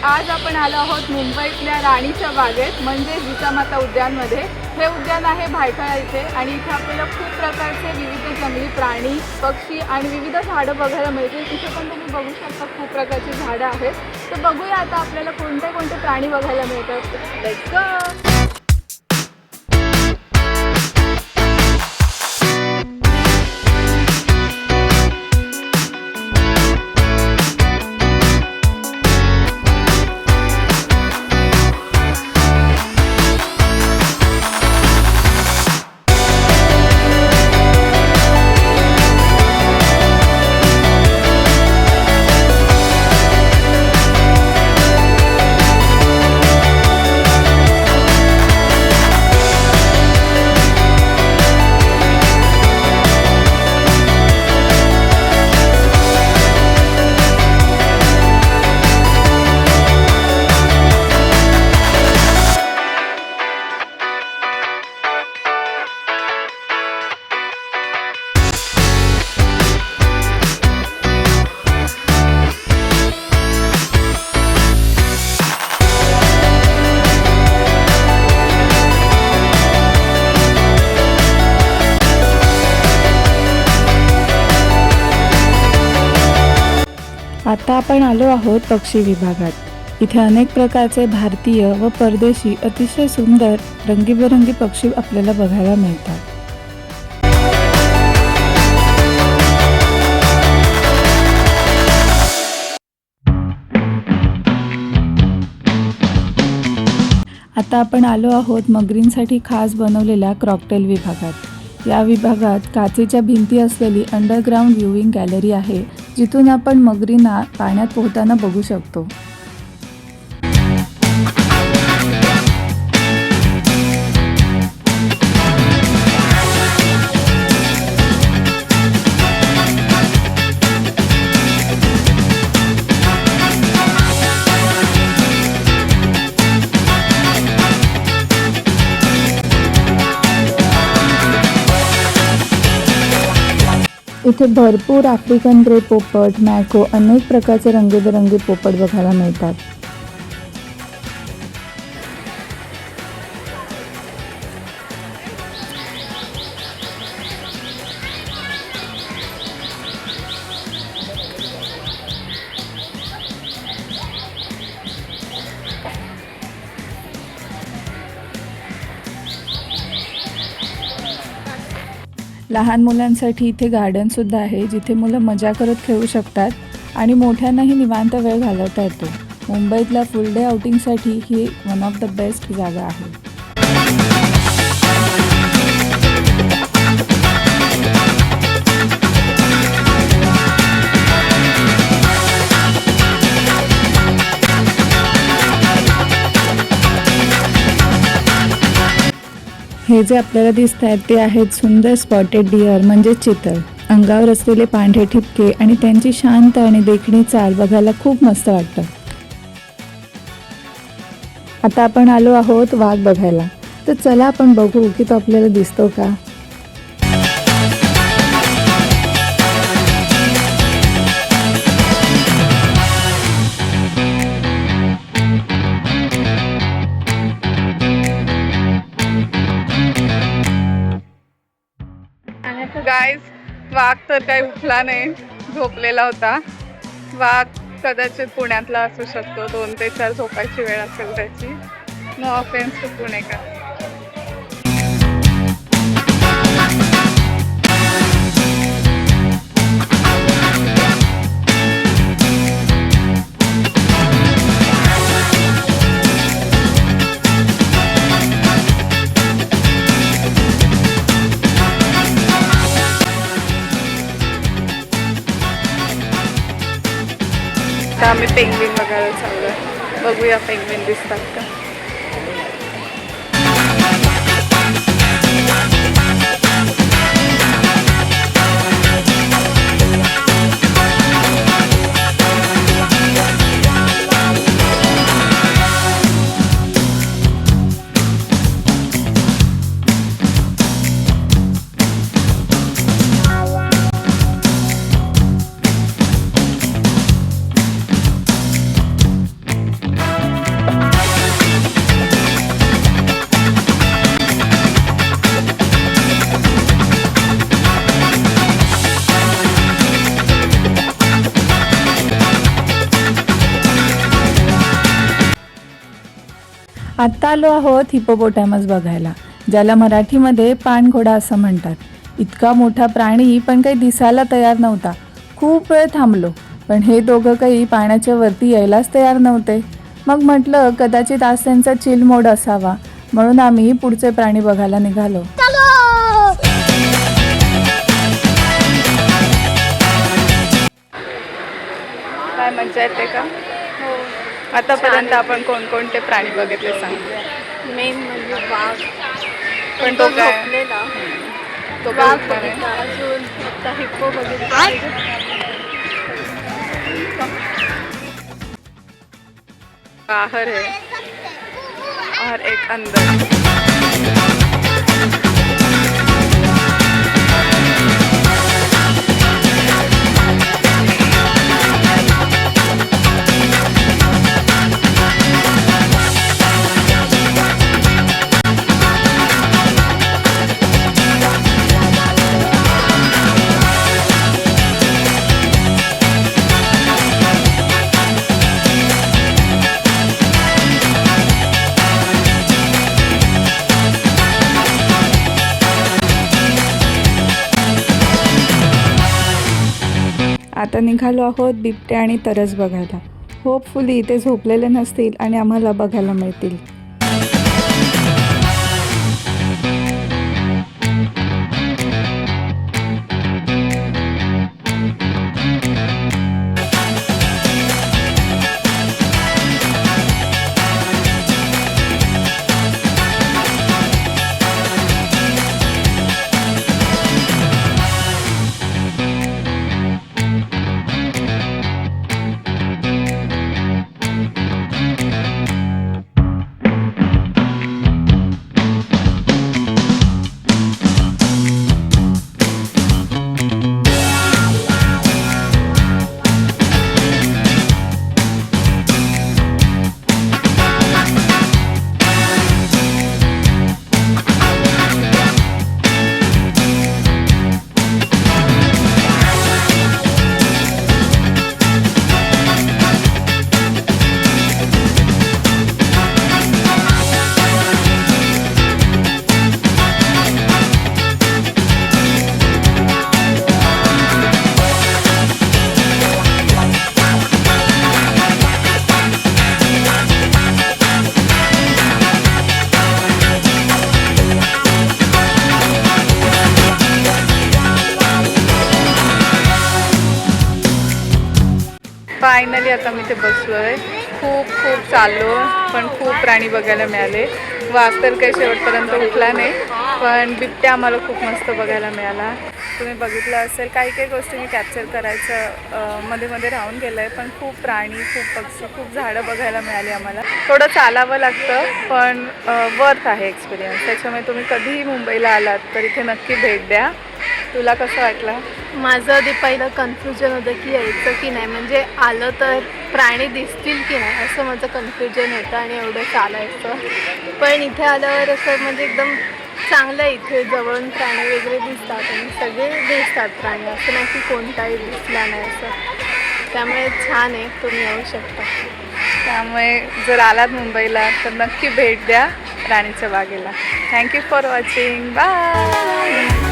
आज आपण आलो आहोत मुंबईतल्या राणीच्या बागेत म्हणजे जिजामाता उद्यानमध्ये। हे उद्यान आहे भायखळा इथे आणि इथे आपल्याला खूप प्रकारचे विविध जंगली प्राणी, पक्षी आणि विविध झाडं बघायला मिळतील। तिथे पण तुम्ही बघू शकता खूप प्रकारची झाडं आहेत। तर बघूया आता आपल्याला कोणते कोणते प्राणी बघायला मिळतात। Let's go. आता आपण आलो आहोत पक्षी विभागात। इथे अनेक प्रकारचे भारतीय व परदेशी अतिशय सुंदर रंगीबेरंगी पक्षी आपल्याला बघायला मिळतात। आता आपण आलो आहोत मगरींसाठी खास बनवलेल्या क्रॉकटेल विभागात। या विभागात काचेच्या भिंती असलेली अंडरग्राउंड व्ह्यूइंग गॅलरी आहे, जिथून आपण मगरींना पाण्यात पोहताना बघू शकतो। इथे भरपूर आफ्रिकन ग्रे पोपट, मॅको अनेक प्रकारचे रंगीबेरंगी पोपट बघायला मिळतात। लहान मुलांसाठी इथे गार्डन सुद्धा आहे, जिथे मुलं मजा करत खेळू शकतात आणि मोठ्यांनाही निवांत वेळ घालवता येतो। मुंबईतल्या फुल डे आउटिंगसाठी ही वन ऑफ द बेस्ट जागा आहे। हे जे आपल्याला दिसत आहेत ते आहेत सुंदर स्पॉटेड डिअर म्हणजे चितळ। अंगावर असलेले पांढरे ठिपके आणि त्यांची शांत आणि देखणी चाल बघायला खूप मस्त वाटतं। आता आपण आलो आहोत वाघ बघायला, तर चला आपण बघू की तो आपल्याला दिसतो का। गाइस, वाघ तर काही उठला नाही, झोपलेला होता। वाघ कदाचित पुण्यातला असू शकतो, 2 ते 4 झोपायची वेळ असेल त्याची। नो ऑफेन्स टू पुणेकर। आता आम्ही पेंग्विन बघायला चाललोय, बघूया पेंग्विन दिसतात का। आत्ता आलो आहोत हिपोपोटॅमस बघायला, ज्याला मराठीमध्ये पाणघोडा असं म्हणतात। इतका मोठा प्राणी पण काही दिसायला तयार नव्हता। खूप वेळ थांबलो, पण हे दोघं काही पाण्याच्या वरती यायलाच तयार नव्हते। मग म्हटलं कदाचित आज त्यांचा चिल मोड असावा, म्हणून आम्ही पुढचे प्राणी बघायला निघालो। काय मजा येते का? हो, आतापर्यंत आपण कोणकोणते प्राणी बघितले सांग? मेन म्हणजे वाघ, पण तो काय? झोपलेला तो वाघ काय उत्तम आहे? बघितला, अजून आता हिप्पो बघितला, बाहर है और एक अंदर। आता निघालो आहोत बिबट्या आणि तरस बघायला। होपफुली इथे झोपलेले नसतील आणि आम्हाला बघायला मिळतील। फायनली आता मी ते बसलोय। खूप चाललो, पण खूप प्राणी बघायला मिळाले। वाघ तर काही शेवटपर्यंत उठला नाही, पण बिबट्या आम्हाला खूप मस्त बघायला मिळाला। तुम्ही बघितलं असेल, काही गोष्टी मी कॅप्चर करायचं मध्ये राहून गेलं आहे, पण खूप प्राणी, खूप पक्षी, खूप झाडं बघायला मिळाली आम्हाला। थोडं चालावं लागतं, पण वर्थ आहे एक्सपिरियन्स। त्याच्यामुळे तुम्ही कधीही मुंबईला आलात तर इथे नक्की भेट द्या। तुला कसं वाटलं? माझं आधी पहिलं कन्फ्युजन होतं की यायचं की नाही, म्हणजे आलं तर प्राणी दिसतील की नाही असं माझं कन्फ्युजन होतं आणि एवढं चालायचं। पण इथे आल्यावर असं म्हणजे एकदम चांगलं आहे, इथे जवळून प्राणी वगैरे दिसतात आणि सगळे दिसतात प्राणी, असं नाही की कोणताही दिसला नाही असं। त्यामुळे छान आहे, तुम्ही येऊ शकता। त्यामुळे जर आलात मुंबईला तर नक्की भेट द्या राणीच्या बागेला। Thank you for watching, bye.